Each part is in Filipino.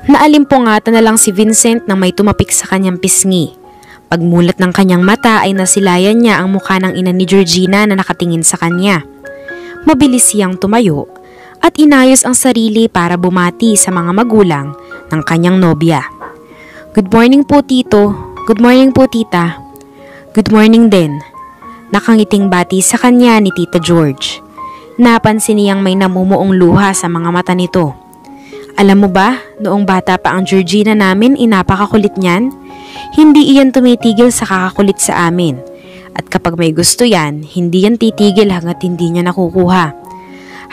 Naalimpungatan na lang si Vincent nang may tumapik sa kanyang pisngi. Pagmulat ng kanyang mata ay nasilayan niya ang mukha ng ina ni Georgina na nakatingin sa kanya. Mabilis siyang tumayo at inayos ang sarili para bumati sa mga magulang ng kanyang nobya. "Good morning po, Tito. Good morning po, Tita." "Good morning din." Nakangiting bati sa kanya ni Tita George. Napansin niyang may namumuong luha sa mga mata nito. "Alam mo ba, noong bata pa ang Georgina namin, napakakulit niyan. Hindi iyan tumitigil sa kakakulit sa amin. At kapag may gusto yan, hindi yan titigil hanggat hindi niya nakukuha.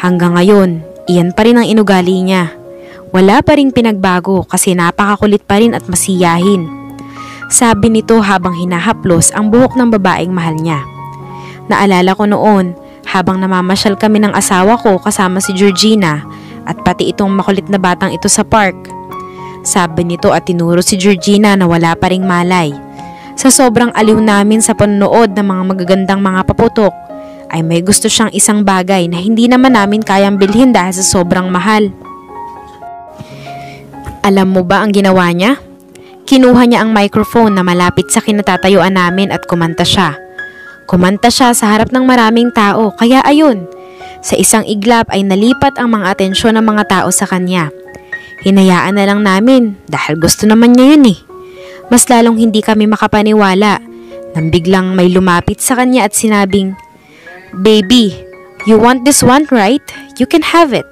Hanggang ngayon, iyan pa rin ang inugali niya. Wala pa ring pinagbago kasi napakakulit pa rin at masiyahin." Sabi nito habang hinahaplos ang buhok ng babaeng mahal niya. "Naalala ko noon, habang namamasyal kami ng asawa ko kasama si Georgina at pati itong makulit na batang ito sa park." Sabi nito at tinuro si Georgina na wala pa ring malay. "Sa sobrang aliw namin sa panonood ng mga magagandang mga paputok, ay may gusto siyang isang bagay na hindi naman namin kayang bilhin dahil sa sobrang mahal. Alam mo ba ang ginawa niya? Kinuha niya ang microphone na malapit sa kinatatayuan namin at kumanta siya. Kumanta siya sa harap ng maraming tao, kaya ayun, sa isang iglap ay nalipat ang mga atensyon ng mga tao sa kanya. Hinayaan na lang namin dahil gusto naman niya yun eh. Mas lalong hindi kami makapaniwala nang biglang may lumapit sa kanya at sinabing, 'Baby, you want this one, right? You can have it.'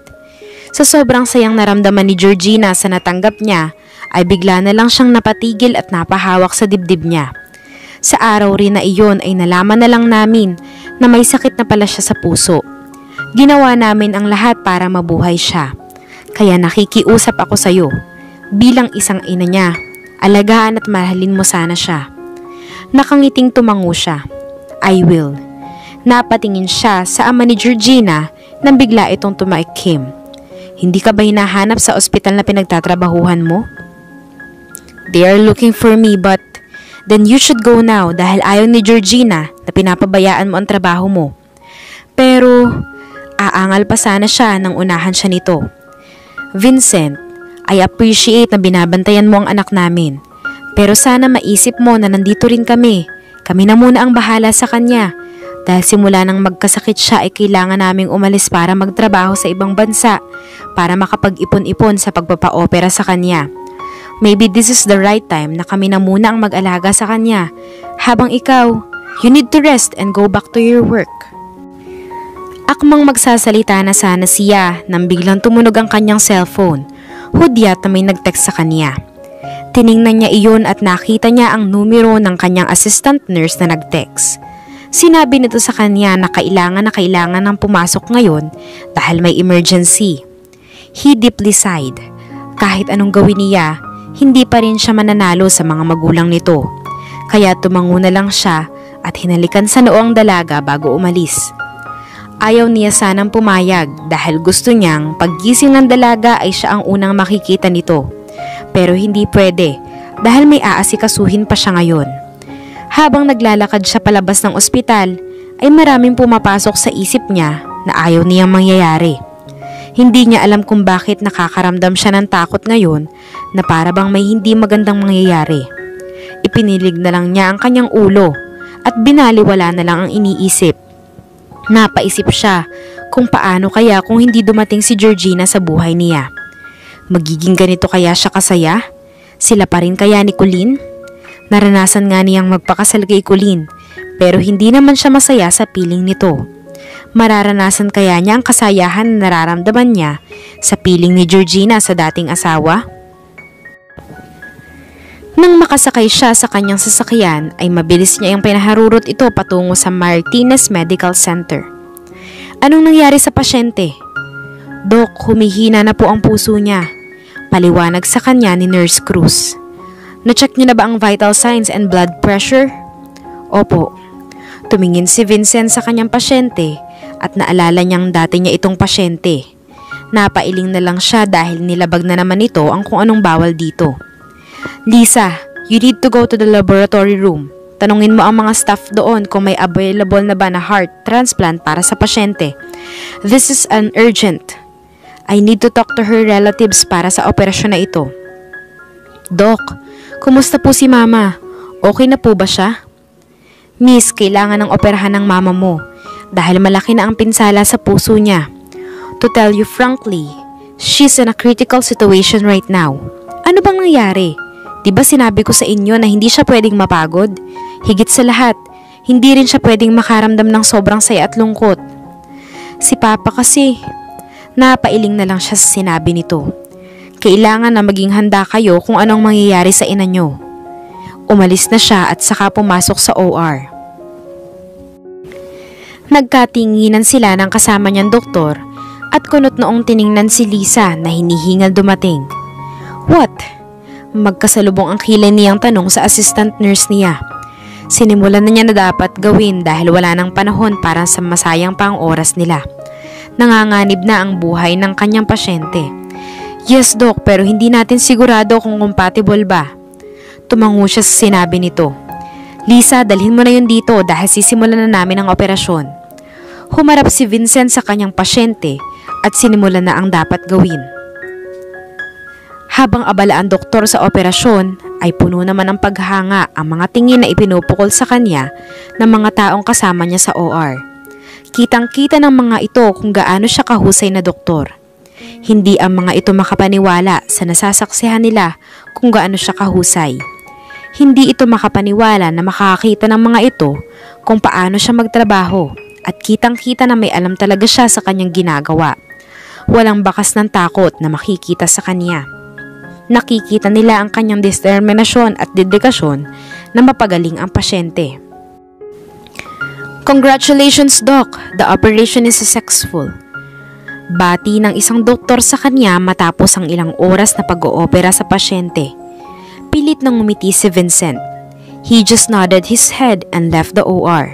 Sa sobrang sayang naramdaman ni Georgina sa natanggap niya, ay bigla na lang siyang napatigil at napahawak sa dibdib niya. Sa araw rin na iyon ay nalaman na lang namin na may sakit na pala siya sa puso. Ginawa namin ang lahat para mabuhay siya. Kaya nakikiusap ako sa iyo, bilang isang ina niya, alagaan at mahalin mo sana siya." Nakangiting tumango siya. "I will." Napatingin siya sa ama ni Georgina nang bigla itong tumaikim. "Hindi ka ba hinahanap sa ospital na pinagtatrabahuhan mo?" "They are looking for me but then you should go now dahil ayaw ni Georgina na pinapabayaan mo ang trabaho mo." Pero aangal pa sana siya nang unahan siya nito. "Vincent, I appreciate na binabantayan mo ang anak namin. Pero sana maisip mo na nandito rin kami. Kami na muna ang bahala sa kanya. Dahil simula nang magkasakit siya ay kailangan naming umalis para magtrabaho sa ibang bansa para makapag-ipon-ipon sa pagpapa-opera sa kanya. Maybe this is the right time na kami na muna ang mag-alaga sa kanya. Habang ikaw, you need to rest and go back to your work." Akmang magsasalita na sana siya nang biglang tumunog ang kanyang cellphone. Hudyat na may nag-text sa kanya. Tiningnan niya iyon at nakita niya ang numero ng kanyang assistant nurse na nag-text. Sinabi nito sa kanya na kailangan ng pumasok ngayon dahil may emergency. He deeply sighed. Kahit anong gawin niya, hindi pa rin siya mananalo sa mga magulang nito. Kaya tumango na lang siya at hinalikan sa noo ang dalaga bago umalis. Ayaw niya sanang pumayag dahil gusto niyang paggising ng dalaga ay siya ang unang makikita nito. Pero hindi pwede dahil may aasikasuhin pa siya ngayon. Habang naglalakad siya palabas ng ospital, ay maraming pumapasok sa isip niya na ayaw niyang mangyayari. Hindi niya alam kung bakit nakakaramdam siya ng takot ngayon na para bang may hindi magandang mangyayari. Ipinilig na lang niya ang kanyang ulo at binaliwala na lang ang iniisip. Napaisip siya kung paano kaya kung hindi dumating si Georgina sa buhay niya. Magiging ganito kaya siya kasaya? Sila pa rin kaya ni Colleen? Naranasan nga niyang magpakasal kay Colleen pero hindi naman siya masaya sa piling nito. Mararanasan kaya niya ang kasayahan na nararamdaman niya sa piling ni Georgina sa dating asawa? Nang makasakay siya sa kanyang sasakyan ay mabilis niya ang pinaharurot ito patungo sa Martinez Medical Center. Anong nangyari sa pasyente? "Dok, humihina na po ang puso niya." Paliwanag sa kanya ni Nurse Cruz. "Na-check niyo na ba ang vital signs and blood pressure?" "Opo." Tumingin si Vincent sa kanyang pasyente at naalala niyang dati niya itong pasyente. Napailing na lang siya dahil nilabag na naman ito ang kung anong bawal dito. "Lisa, you need to go to the laboratory room. Tanungin mo ang mga staff doon kung may available na ba na heart transplant para sa pasyente. This is an urgent. I need to talk to her relatives para sa operasyon na ito. Doc, kumusta po si Mama? Okay na po ba siya? Miss, kailangan ng operahan ng mama mo dahil malaki na ang pinsala sa puso niya. To tell you frankly, she's in a critical situation right now. Ano bang nangyari? Diba sinabi ko sa inyo na hindi siya pwedeng mapagod? Higit sa lahat, hindi rin siya pwedeng makaramdam ng sobrang saya at lungkot. Si Papa kasi, napailing na lang siya sa sinabi nito. Kailangan na maging handa kayo kung anong mangyayari sa ina nyo. Umalis na siya at saka pumasok sa OR. Nagkatinginan sila ng kasama niyang doktor at kunot noong tiningnan si Lisa na hinihingal dumating. What? Magkasalubong ang kilay niyang tanong sa assistant nurse niya. Sinimulan na niya na dapat gawin dahil wala ng panahon para sa masayang pa ang oras nila. Nanganganib na ang buhay ng kanyang pasyente. Yes, Doc, pero hindi natin sigurado kung compatible ba. Tumango siya sa sinabi nito. Lisa, dalhin mo na yun dito dahil sisimulan na namin ang operasyon. Humarap si Vincent sa kanyang pasyente at sinimulan na ang dapat gawin. Habang abala ang doktor sa operasyon, ay puno naman ng paghanga ang mga tingin na ipinupukol sa kanya ng mga taong kasama niya sa OR. Kitang-kita ng mga ito kung gaano siya kahusay na doktor. Hindi ang mga ito makapaniwala sa nasasaksihan nila kung gaano siya kahusay. Hindi ito makapaniwala na makakita ng mga ito kung paano siya magtrabaho at kitang-kita na may alam talaga siya sa kanyang ginagawa. Walang bakas ng takot na makikita sa kanya. Nakikita nila ang kanyang determinasyon at dedikasyon na mapagaling ang pasyente. Congratulations, Doc! The operation is successful. Bati ng isang doktor sa kanya matapos ang ilang oras na pag-oopera sa pasyente. Pilit nang ngumiti si Vincent. He just nodded his head and left the OR.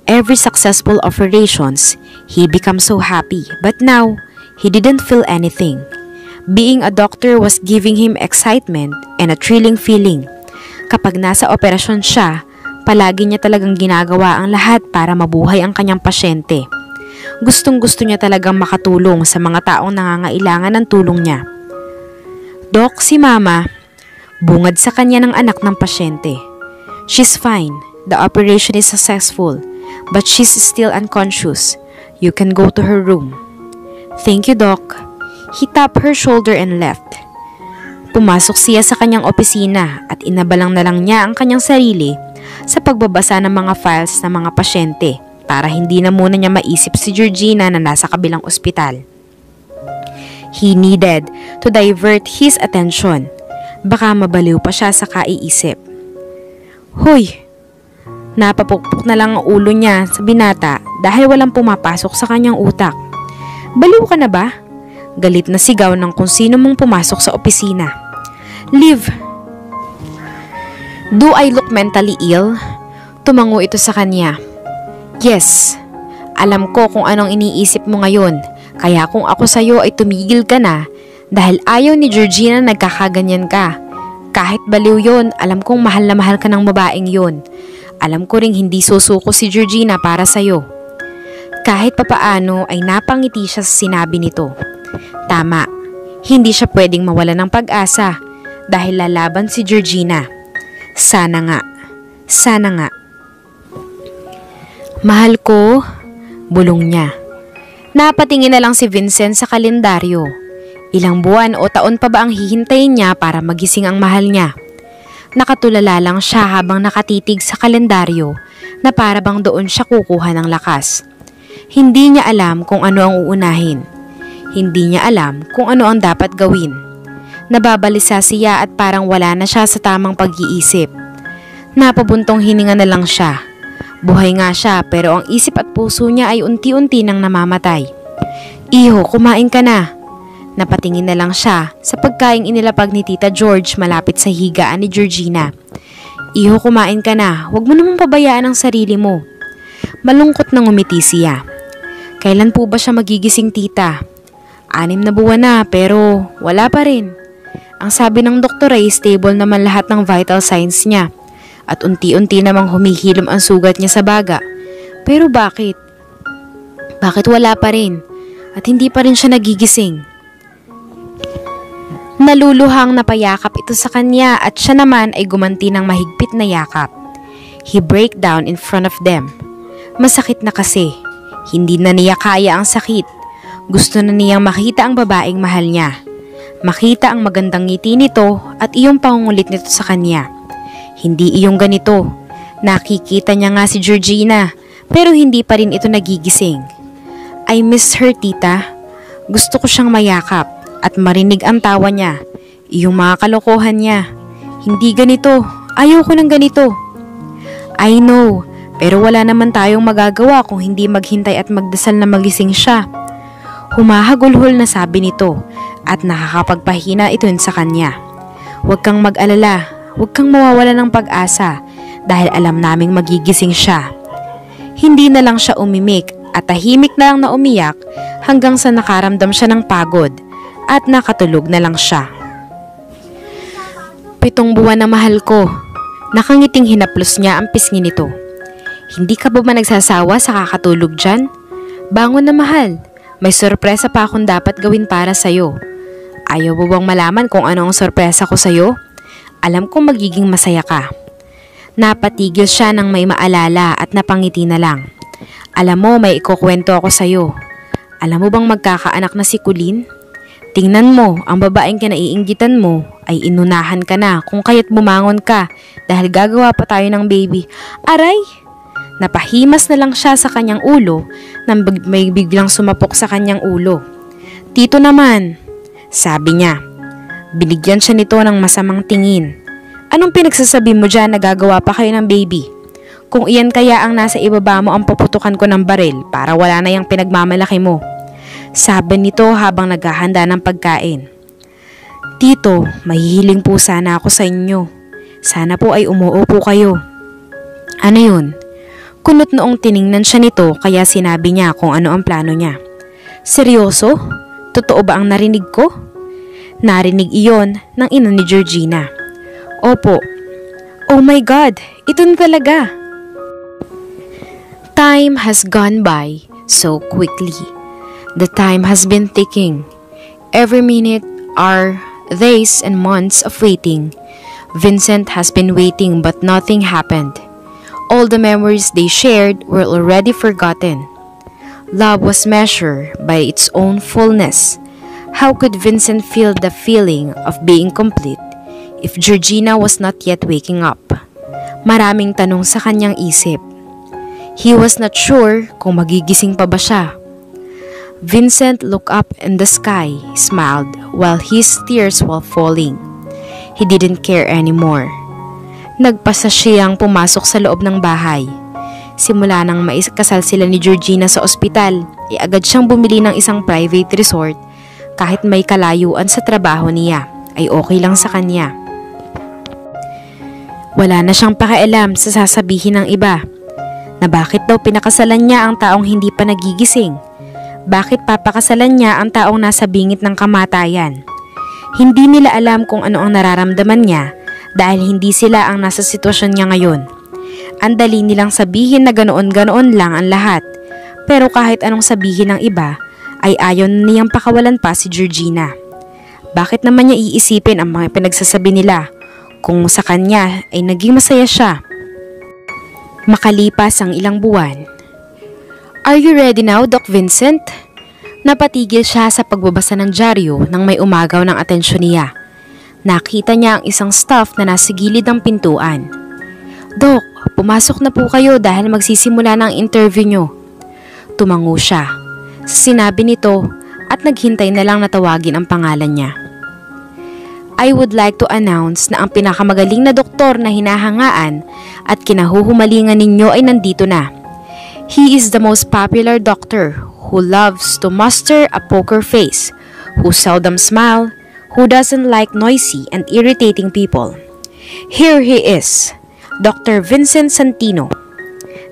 Every successful operations, he becomes so happy, but now, he didn't feel anything. Being a doctor was giving him excitement and a thrilling feeling. Kapag nasa operasyon siya, palagi niya talagang ginagawa ang lahat para mabuhay ang kanyang pasyente. Gustong-gusto niya talagang makatulong sa mga taong nangangailangan ng tulong niya. Doc, si Mama, bungad sa kanya ng anak ng pasyente. She's fine. The operation is successful, but she's still unconscious. You can go to her room. Thank you, Doc. He tapped her shoulder and left. Pumasok siya sa kanyang opisina at inabalang na lang niya ang kanyang sarili sa pagbabasa ng mga files ng mga pasyente para hindi na muna niya maisip si Georgina na nasa kabilang ospital. He needed to divert his attention. Baka mabaliw pa siya sa kaiisip. Hoy! Napapukpok na lang ang ulo niya sa binata dahil walang pumapasok sa kanyang utak. Baliw ka na ba? Galit na sigaw ng kung sino mong pumasok sa opisina. Liv! Do I look mentally ill? Tumango ito sa kanya. Yes. Alam ko kung anong iniisip mo ngayon. Kaya kung ako sa'yo ay tumigil ka na dahil ayaw ni Georgina nagkakaganyan ka. Kahit baliw yon, alam kong mahal na mahal ka ng babaeng yon. Alam ko ring hindi susuko si Georgina para sa'yo. Kahit papaano ay napangiti siya sa sinabi nito. Tama, hindi siya pwedeng mawala ng pag-asa dahil lalaban si Georgina. Sana nga, sana nga. Mahal ko, bulong niya. Napatingin na lang si Vincent sa kalendaryo. Ilang buwan o taon pa ba ang hihintayin niya para magising ang mahal niya? Nakatulala lang siya habang nakatitig sa kalendaryo na para bang doon siya kukuha ng lakas. Hindi niya alam kung ano ang uunahin. Hindi niya alam kung ano ang dapat gawin. Nababalisa siya at parang wala na siya sa tamang pag-iisip. Napabuntong hininga na lang siya. Buhay nga siya pero ang isip at puso niya ay unti-unti nang namamatay. Iho, kumain ka na. Napatingin na lang siya sa pagkaing inilapag ni Tita George malapit sa higaan ni Georgina. Iho, kumain ka na. Huwag mo namang pabayaan ang sarili mo. Malungkot na ngumiti siya. Kailan po ba siya magigising, tita? 6 na buwan na pero wala pa rin. Ang sabi ng doktor ay stable naman lahat ng vital signs niya at unti-unti namang humihilom ang sugat niya sa baga. Pero bakit? Bakit wala pa rin? At hindi pa rin siya nagigising? Naluluhang napayakap ito sa kanya at siya naman ay gumanti ng mahigpit na yakap. He break down in front of them. Masakit na kasi. Hindi na niya kaya ang sakit. Gusto na niyang makita ang babaeng mahal niya. Makita ang magandang ngiti nito at iyong pangungulit nito sa kanya. Hindi iyong ganito. Nakikita niya nga si Georgina pero hindi pa rin ito nagigising. I miss her, tita. Gusto ko siyang mayakap at marinig ang tawa niya. Iyong mga kalokohan niya. Hindi ganito. Ayaw ko ng ganito. I know, pero wala naman tayong magagawa kung hindi maghintay at magdasal na magising siya. Humahagulhol na sabi nito at nakakapagpahina ito sa kanya. Huwag kang mag-alala, huwag kang mawawala ng pag-asa dahil alam naming magigising siya. Hindi na lang siya umimik at tahimik na lang na umiyak hanggang sa nakaramdam siya ng pagod at nakatulog na lang siya. 7 buwan na mahal ko. Nakangiting hinaplos niya ang pisngi nito. Hindi ka ba nagsasawa sa kakatulog dyan? Bangon na mahal. May sorpresa pa akong dapat gawin para sa'yo. Ayaw mo bang malaman kung ano ang sorpresa ko sa'yo? Alam kong magiging masaya ka. Napatigil siya nang may maalala at napangiti na lang. Alam mo, may ikukwento ako sa'yo. Alam mo bang magkakaanak na si Colleen? Tingnan mo, ang babaeng kinaiinggitan mo ay inunahan ka na kung kaya't bumangon ka dahil gagawa pa tayo ng baby. Aray! Napahimas na lang siya sa kanyang ulo nang may biglang sumapok sa kanyang ulo. Tito naman, sabi niya. Binigyan siya nito ng masamang tingin. Anong pinagsasabi mo dyan na gagawa pa kayo ng baby? Kung iyan kaya ang nasa ibaba mo ang puputukan ko ng baril para wala na yung pinagmamalaki mo. Sabi nito habang naghahanda ng pagkain. Tito, mahihiling po sana ako sa inyo. Sana po ay umuupo kayo. Ano yun? Kunot noong tiningnan siya nito kaya sinabi niya kung ano ang plano niya. Seryoso? Totoo ba ang narinig ko? Narinig iyon ng ina ni Georgina. Opo. Oh my God, ito na talaga. Time has gone by so quickly. The time has been ticking. Every minute are days and months of waiting. Vincent has been waiting but nothing happened. All the memories they shared were already forgotten. Love was measured by its own fullness. How could Vincent feel the feeling of being complete if Georgina was not yet waking up? Maraming tanong sa kanyang isip. He was not sure kung magigising pa ba siya. Vincent looked up in the sky, smiled while his tears were falling. He didn't care anymore. Nagpasa siyang pumasok sa loob ng bahay. Simula nang maikasal sila ni Georgina sa ospital, agad siyang bumili ng isang private resort. Kahit may kalayuan sa trabaho niya, ay okay lang sa kanya. Wala na siyang pakialam sa sasabihin ng iba na bakit daw pinakasalan niya ang taong hindi pa nagigising. Bakit papakasalan niya ang taong nasa bingit ng kamatayan? Hindi nila alam kung ano ang nararamdaman niya dahil hindi sila ang nasa sitwasyon niya ngayon. Ang dali nilang sabihin na ganoon-ganoon lang ang lahat. Pero kahit anong sabihin ng iba, ay ayaw niyang pakawalan pa si Georgina. Bakit naman niya iisipin ang mga pinagsasabi nila kung sa kanya ay naging masaya siya? Makalipas ang ilang buwan. Are you ready now, Doc Vincent? Napatigil siya sa pagbabasa ng dyaryo nang may umagaw ng atensyon niya. Nakita niya ang isang staff na nasa gilid ng pintuan. Doc, pumasok na po kayo dahil magsisimula ng interview niyo. Tumango siya. Sinabi nito at naghintay na lang na tawagin ang pangalan niya. I would like to announce na ang pinakamagaling na doktor na hinahangaan at kinahuhumalingan ninyo ay nandito na. He is the most popular doctor who loves to muster a poker face, who seldom smile, who doesn't like noisy and irritating people. Here he is, Dr. Vincent Santino.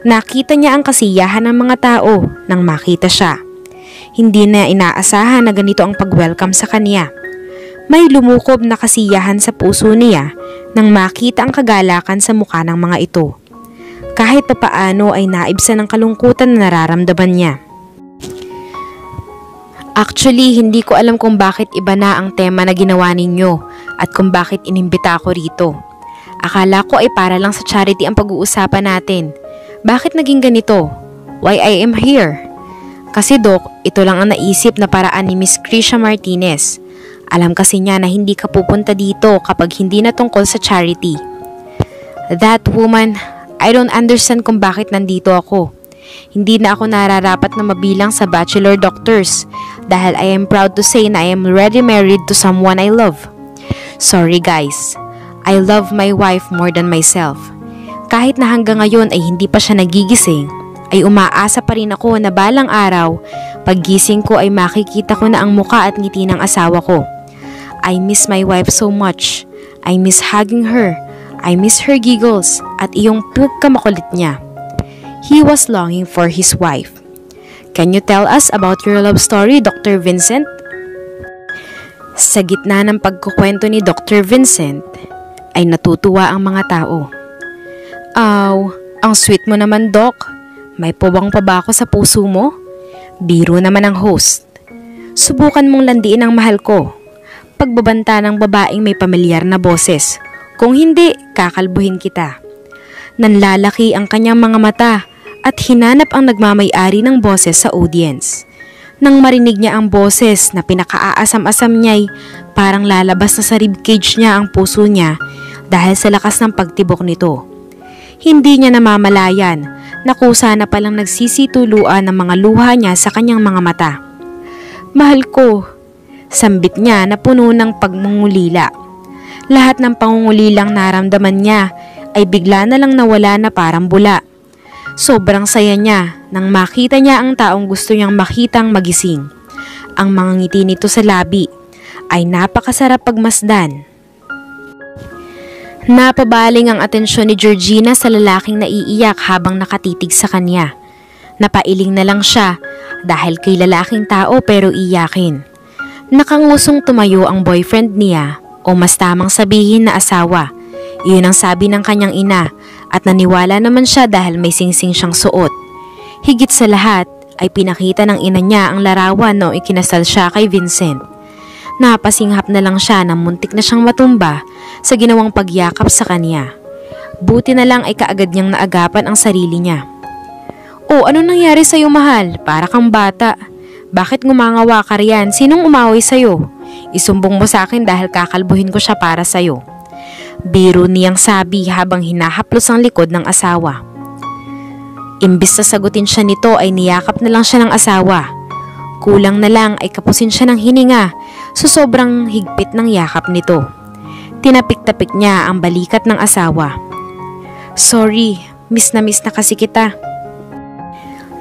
Nakita niya ang kasiyahan ng mga tao nang makita siya. Hindi na inaasahan na ganito ang pag-welcome sa kanya. May lumukob na kasiyahan sa puso niya nang makita ang kagalakan sa mukha ng mga ito. Kahit papaano ay naibsan ng kalungkutan na nararamdaman niya. Actually, hindi ko alam kung bakit iba na ang tema na ginawa ninyo at kung bakit inimbita ako rito. Akala ko ay para lang sa charity ang pag-uusapan natin. Bakit naging ganito? Why I am here? Kasi Doc, ito lang ang naisip na paraan ni Miss Krisha Martinez. Alam kasi niya na hindi ka pupunta dito kapag hindi na tungkol sa charity. That woman, I don't understand kung bakit nandito ako. Hindi na ako nararapat na mabilang sa bachelor doctors dahil I am proud to say na I am already married to someone I love. Sorry guys, I love my wife more than myself. Kahit na hanggang ngayon ay hindi pa siya nagigising, ay umaasa pa rin ako na balang araw, paggising ko ay makikita ko na ang muka at ngiti ng asawa ko. I miss my wife so much. I miss hugging her. I miss her giggles at iyong pagkamakulit niya. He was longing for his wife. Can you tell us about your love story, Dr. Vincent? Sa gitna ng pagkukwento ni Dr. Vincent, ay natutuwa ang mga tao. Aw, ang sweet mo naman, Doc. May pabang pa ba ako sa puso mo? Biro naman ang host. Subukan mong landiin ang mahal ko. Pagbabanta ng babaeng may pamilyar na boses. Kung hindi, kakalbuhin kita. Nanlalaki ang kanyang mga mata at hinanap ang nagmamay-ari ng boses sa audience. Nang marinig niya ang boses na pinakaaasam-asam niya'y parang lalabas na sa ribcage niya ang puso niya dahil sa lakas ng pagtibok nito. Hindi niya namamalayan na kusa na palang nagsisituluan ng mga luha niya sa kanyang mga mata. Mahal ko, sambit niya na puno ng pagmungulila. Lahat ng pangungulilang naramdaman niya ay bigla na lang nawala na parang bula. Sobrang saya niya nang makita niya ang taong gusto niyang makitang magising. Ang mga ngiti nito sa labi ay napakasarap pagmasdan. Napabaling ang atensyon ni Georgina sa lalaking naiiyak habang nakatitig sa kanya. Napailing na lang siya dahil kay lalaking tao pero iyakin. Nakangusong tumayo ang boyfriend niya o mas tamang sabihin na asawa. Iyon ang sabi ng kanyang ina at naniwala naman siya dahil may singsing siyang suot. Higit sa lahat ay pinakita ng ina niya ang larawan noong ikinasal siya kay Vincent. Napasinghap na lang siya na muntik na siyang matumba sa ginawang pagyakap sa kanya. Buti na lang ay kaagad niyang naagapan ang sarili niya. "Oh, ano nangyari sa'yo, mahal? Para kang bata. Bakit ngumangawa ka riyan? Sinong umaway sa'yo? Isumbong mo sa akin dahil kakalbuhin ko siya para sa'yo." Biro niyang sabi habang hinahaplos ang likod ng asawa. Imbis na sagutin siya nito ay niyakap na lang siya ng asawa. Kulang na lang ay kapusin siya ng hininga sa sobrang higpit ng yakap nito. Tinapik-tapik niya ang balikat ng asawa. "Sorry, miss na kasi kita."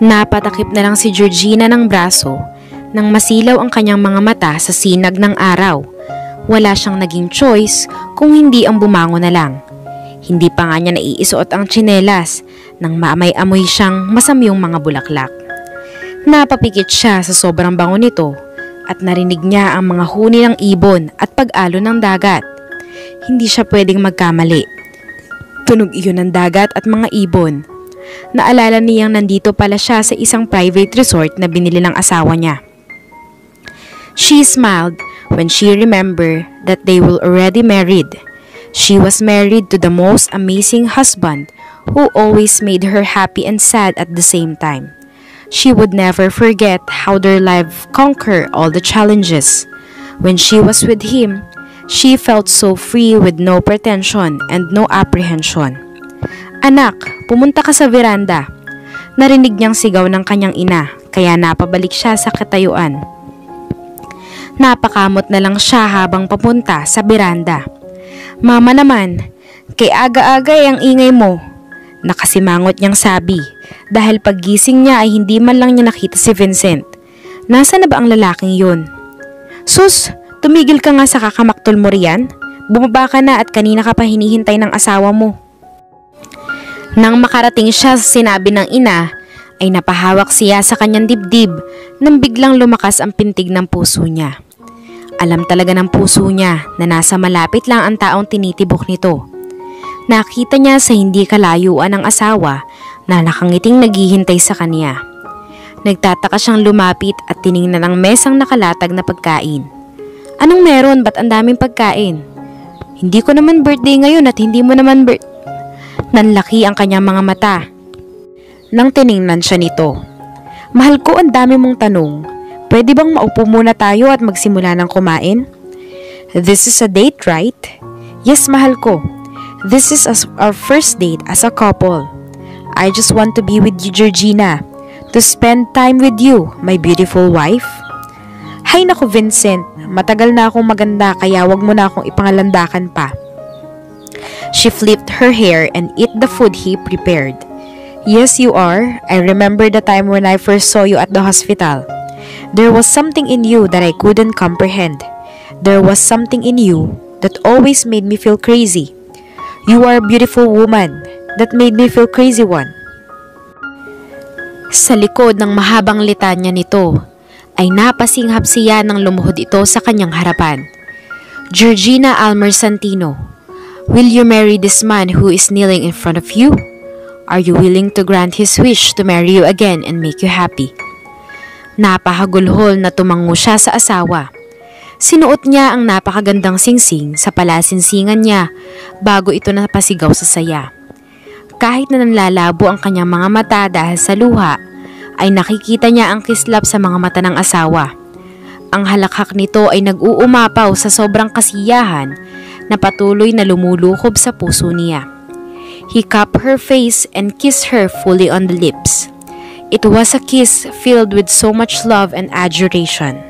Napatakip na lang si Georgina ng braso nang masilaw ang kanyang mga mata sa sinag ng araw. Wala siyang naging choice kung hindi ang bumango na lang. Hindi pa nga niya naiisuot ang tsinelas nang maamay-amoy siyang masamyong mga bulaklak. Napapikit siya sa sobrang bango nito at narinig niya ang mga huni ng ibon at pag-alon ng dagat. Hindi siya pwedeng magkamali. Tunog iyon ng dagat at mga ibon. Naalala niyang nandito pala siya sa isang private resort na binili ng asawa niya. She smiled when she remembered that they were already married. She was married to the most amazing husband who always made her happy and sad at the same time. She would never forget how their life conquered all the challenges. When she was with him, she felt so free with no pretension and no apprehension. "Anak, pumunta ka sa veranda." Narinig niyang sigaw ng kanyang ina, kaya napabalik siya sa katayuan. Napakamot na lang siya habang papunta sa beranda. "Mama naman, kay aga-aga ang ingay mo." Nakasimangot niyang sabi dahil paggising niya ay hindi man lang niya nakita si Vincent. Nasaan na ba ang lalaking yun? "Sus, tumigil ka nga sa kakamaktol mo riyan. Bumaba ka na at kanina ka pa hinihintay ng asawa mo." Nang makarating siya sa sinabi ng ina, ay napahawak siya sa kanyang dibdib nang biglang lumakas ang pintig ng puso niya. Alam talaga ng puso niya na nasa malapit lang ang taong tinitibok nito. Nakita niya sa hindi kalayuan ng asawa na nakangiting naghihintay sa kanya. Nagtataka siyang lumapit at tiningnan ang mesang nakalatag na pagkain. Anong meron? Ba't ang daming pagkain? Hindi ko naman birthday ngayon at hindi mo naman Nanlaki ang kanyang mga mata nang tiningnan siya nito. Mahal ko, ang dami mong tanong. Pwede bang maupo muna tayo at magsimula ng kumain? This is a date, right? Yes, mahal ko. This is our first date as a couple. I just want to be with you, Georgina. To spend time with you, my beautiful wife. Hay naku, Vincent. Matagal na akong maganda kaya wag mo na akong ipangalandakan pa. She flipped her hair and ate the food he prepared. Yes, you are. I remember the time when I first saw you at the hospital. There was something in you that I couldn't comprehend. There was something in you that always made me feel crazy. You are a beautiful woman that made me feel crazy one. Sa likod ng mahabang litanya nito, ay napasinghap siya nang lumuhod ito sa kanyang harapan. Georgina Almer Santino, will you marry this man who is kneeling in front of you? Are you willing to grant his wish to marry you again and make you happy? Napahagulhol na tumango siya sa asawa. Sinuot niya ang napakagandang singsing sa palasinsingan niya bago ito napasigaw sa saya. Kahit na nanlalabo ang kanyang mga mata dahil sa luha, ay nakikita niya ang kislap sa mga mata ng asawa. Ang halakhak nito ay nag-uumapaw sa sobrang kasiyahan na patuloy na lumulukob sa puso niya. He cupped her face and kissed her fully on the lips. It was a kiss filled with so much love and adoration.